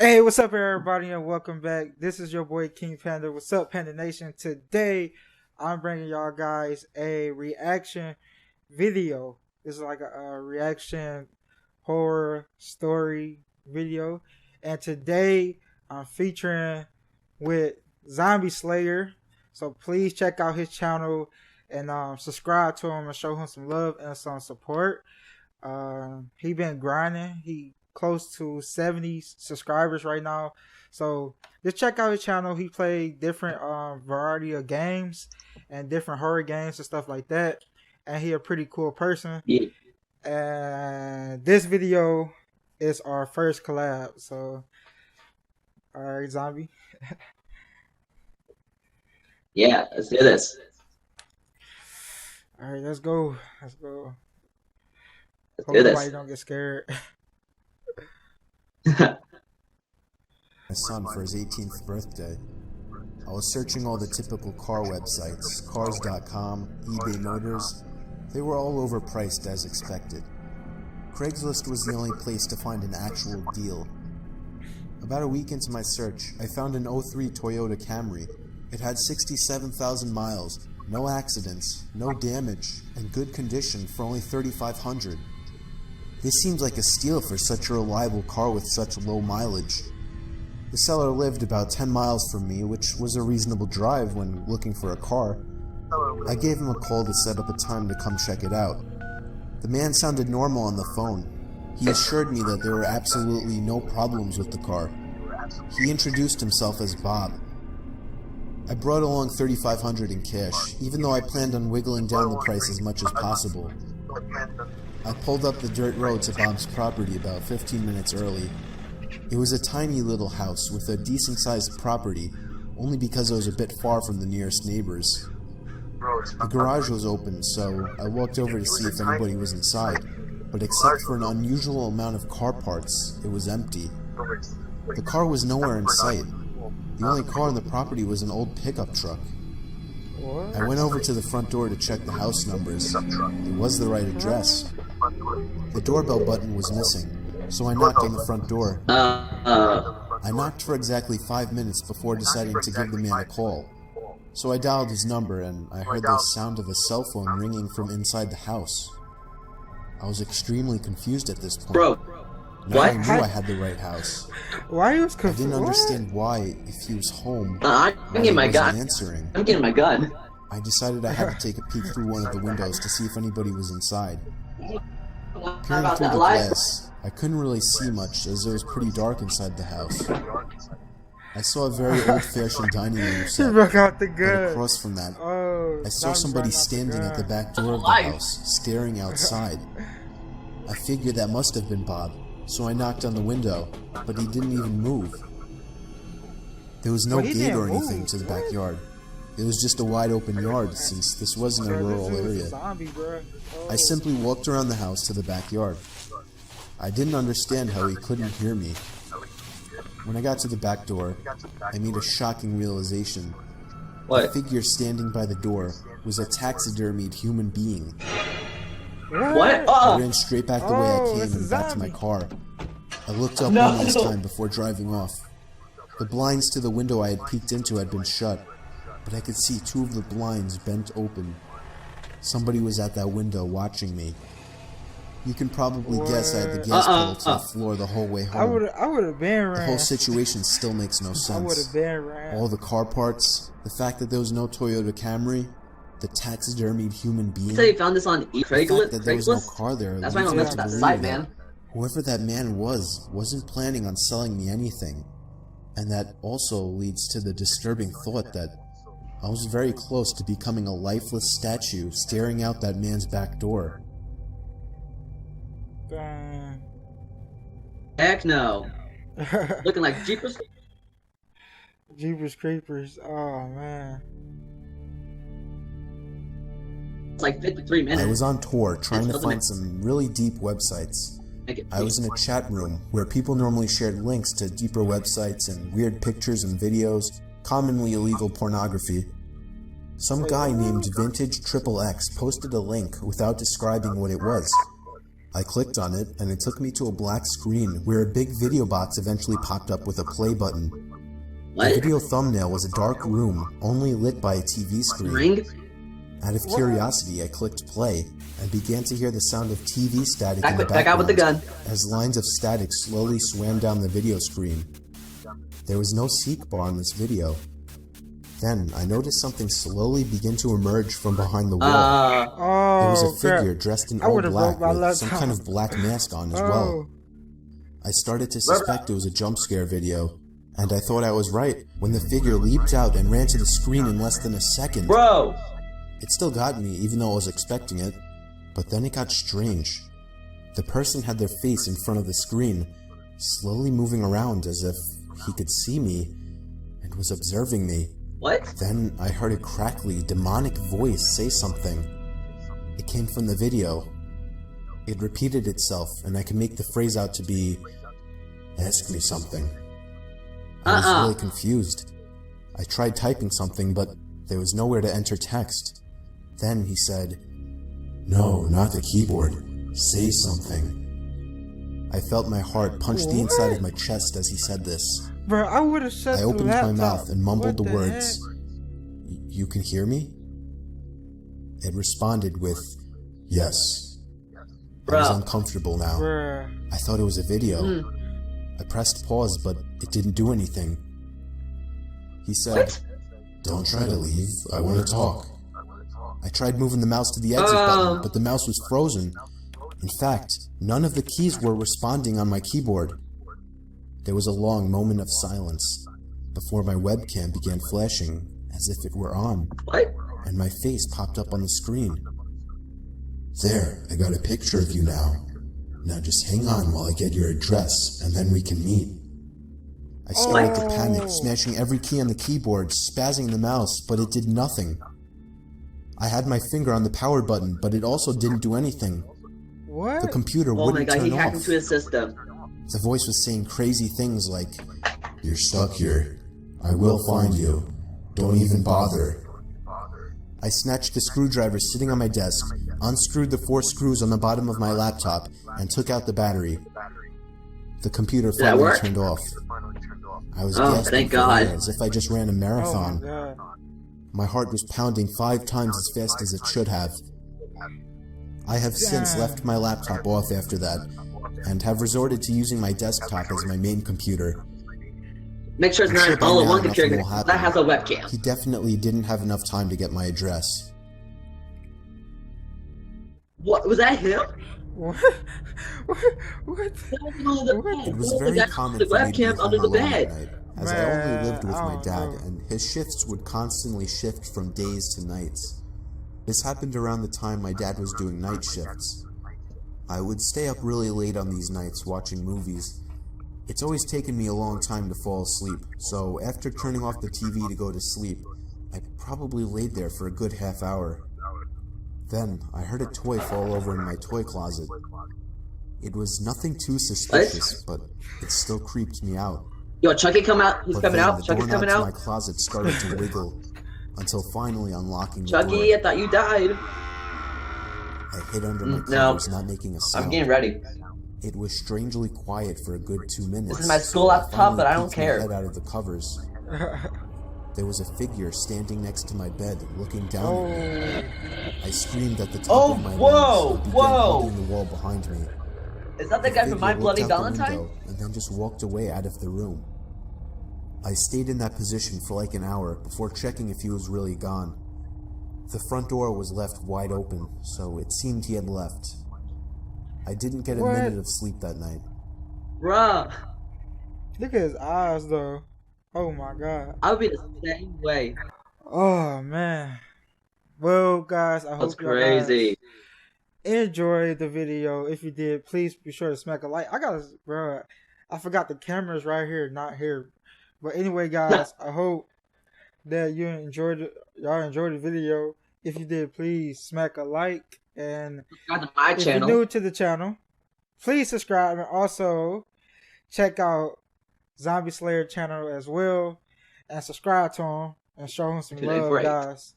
Hey, what's up, everybody, and welcome back. This is your boy King Panda. What's up, Panda Nation? Today, I'm bringing y'all guys a reaction video. This is like a reaction horror story video, and today I'm featuring with Zombie Slayer. So please check out his channel and subscribe to him and show him some love and some support. He been grinding. He close to 70 subscribers right now, so just check out his channel. He played different variety of games and different horror games and stuff like that, and he a pretty cool person. Yeah. And this video is our first collab, so alright, Zombie. Yeah, let's do this. Alright, let's go. Let's Hope do this. everybody don't get scared. My son for his 18th birthday. I was searching all the typical car websites, cars.com, eBay Motors. They were all overpriced as expected. Craigslist was the only place to find an actual deal. About a week into my search, I found an '03 Toyota Camry. It had 67,000 miles, no accidents, no damage, and good condition for only $3,500. This seems like a steal for such a reliable car with such low mileage. The seller lived about 10 miles from me, which was a reasonable drive when looking for a car. I gave him a call to set up a time to come check it out. The man sounded normal on the phone. He assured me that there were absolutely no problems with the car. He introduced himself as Bob. I brought along $3,500 in cash, even though I planned on wiggling down the price as much as possible. I pulled up the dirt road to Bob's property about 15 minutes early. It was a tiny little house with a decent-sized property, only because it was a bit far from the nearest neighbors. The garage was open, so I walked over to see if anybody was inside, but except for an unusual amount of car parts, it was empty. The car was nowhere in sight. The only car on the property was an old pickup truck. What? I went over to the front door to check the house numbers. It was the right address. The doorbell button was missing, so I knocked on the front door. I knocked for exactly 5 minutes before deciding to give the man a call. So I dialed his number, and I heard the sound of a cell phone ringing from inside the house. I was extremely confused at this point. Bro, Now what? I knew I had the right house. Why you was I confused? didn't understand why, if he was home, I'm why getting he my wasn't gun. answering. I'm getting my gun. I decided I had to take a peek through one of the windows to see if anybody was inside. How Peering about through that the light? glass, I couldn't really see much as it was pretty dark inside the house. I saw a very old-fashioned dining room He set, broke out the but gun. across from that, Oh, I saw Zombie somebody brought out standing at the gun. back door of the house, staring outside. I figured that must have been Bob, so I knocked on the window, but he didn't even move. There was no But he gate didn't or anything move. to the What? backyard. It was just a wide open yard, since this wasn't a Bro, rural this is a area. zombie, bro. Oh. I simply walked around the house to the backyard. I didn't understand how he couldn't hear me. When I got to the back door, I made a shocking realization. The What? figure standing by the door was a taxidermied human being. What? I Oh! ran straight back the way I Oh, came it's a and back to my zombie. car. I looked up No. one last time before driving off. The blinds to the window I had peeked into had been shut, but I could see two of the blinds bent open. Somebody was at that window watching me. You can probably guess I had the gas pedal to the floor the whole way I home. would have been The ran. whole situation still makes no I would sense. have been ran. All the car parts, the fact that there was no Toyota Camry, the taxidermied human being, You said you found this on the fact that there was no Craigslist? car there. That's why I don't leads me mess to with that believe site, that man. Whoever that man wasn't planning on selling me anything. And that also leads to the disturbing thought that I was very close to becoming a lifeless statue staring out that man's back door. Dang. Heck no. Looking like Jeepers. Jeepers Creepers. Oh man. It's like 53 minutes. I was on tour trying to Doesn't find it- some really deep websites. Make it I was in a chat room where people normally shared links to deeper websites and weird pictures and videos, commonly illegal pornography. Some guy named Vintage Triple X posted a link without describing what it was. I clicked on it, and it took me to a black screen where a big video box eventually popped up with a play button. What? The video thumbnail was a dark room, only lit by a TV screen. Ring? Out of curiosity, I clicked play, and began to hear the sound of TV static in the Back out with the background gun. as lines of static slowly swam down the video screen. There was no seek bar in this video. Then, I noticed something slowly begin to emerge from behind the wall. There was a figure dressed in all black with some kind of black mask on as well. I started to suspect it was a jump scare video, and I thought I was right when the figure leaped out and ran to the screen in less than a second. Bro! It still got me, even though I was expecting it, but then it got strange. The person had their face in front of the screen, slowly moving around as if he could see me and was observing me. What? Then I heard a crackly, demonic voice say something. It came from the video. It repeated itself, and I could make the phrase out to be, "Ask me something." I was really confused. I tried typing something, but there was nowhere to enter text. Then he said, "No, not the keyboard. Say something." I felt my heart punch the inside of my chest as he said this. Bro, I would have shut I the opened my laptop. mouth and mumbled What the words, "You can hear me?" It responded with, "Yes." I was uncomfortable now. Bruh. I thought it was a video. I pressed pause, but it didn't do anything. He said, "Don't try to leave. I want to talk." I tried moving the mouse to the exit button, but the mouse was frozen. In fact, none of the keys were responding on my keyboard. There was a long moment of silence before my webcam began flashing as if it were on, What? and my face popped up on the screen. "There, I got a picture of you now. Now just hang on while I get your address, and then we can meet." I started to panic, smashing every key on the keyboard, spazzing the mouse, but it did nothing. I had my finger on the power button, but it also didn't do anything. What? The computer Oh my wouldn't god, he turn hacked off. into his system. The voice was saying crazy things like, "You're stuck here. I will find you. Don't even bother." I snatched the screwdriver sitting on my desk, unscrewed the 4 screws on the bottom of my laptop, and took out the battery. The computer that finally work? turned off. I was Oh, gasping thank for air God. as if I just ran a Oh my marathon. god. My heart was pounding 5 times as fast as it should have. I have since left my laptop off after that, and have resorted to using my desktop as my main computer. Make sure it's I'm not sure an by all-in-one now computer nothing will that has a happen. webcam. He definitely didn't have enough time to get my address. What? Was that him? What? What? That was under the bed. It was That very the guy common with for the me to be webcam home under the alone at bed. night, as I Man, only lived with I my don't dad, know. and his shifts would constantly shift from days to nights. This happened around the time my dad was doing night shifts. I would stay up really late on these nights watching movies. It's always taken me a long time to fall asleep, so after turning off the TV to go to sleep, I probably laid there for a good half hour. Then, I heard a toy fall over in my toy closet. It was nothing too suspicious, but it still creeped me out. Yo, Chucky come out. He's But coming then out. the Chucky's doorknob coming to out. my closet started to wiggle, until finally unlocking the Chucky, door. I thought you died. I hid under my No. covers, not making a sound. I'm getting ready. It was strangely quiet for a good 2 minutes. This is my school so I laptop, but I finally don't peeked my care. head out of the covers. There was a figure standing next to my bed, looking down at me. I screamed at the top of my lungs and began hugging the wall behind me. Is that the The guy from figure My looked Bloody out the Valentine? window and then just walked away out of the room. I stayed in that position for like an hour before checking if he was really gone. The front door was left wide open, so it seemed he had left. I didn't get a What? minute of sleep that night. Bruh, Look at his eyes, though. Oh my god. I would be the same way. Oh man. Well, guys, I That's hope you guys crazy. enjoyed the video. If you did, please be sure to smack a like. Bro, I forgot the camera's right here, not here. But anyway, guys, I hope that y'all enjoyed the video. If you did, please smack a like, and Subscribe to my if channel. you're new to the channel, please subscribe, and also check out Zombie Slayer channel as well, and subscribe to him and show him some Today love, break. guys.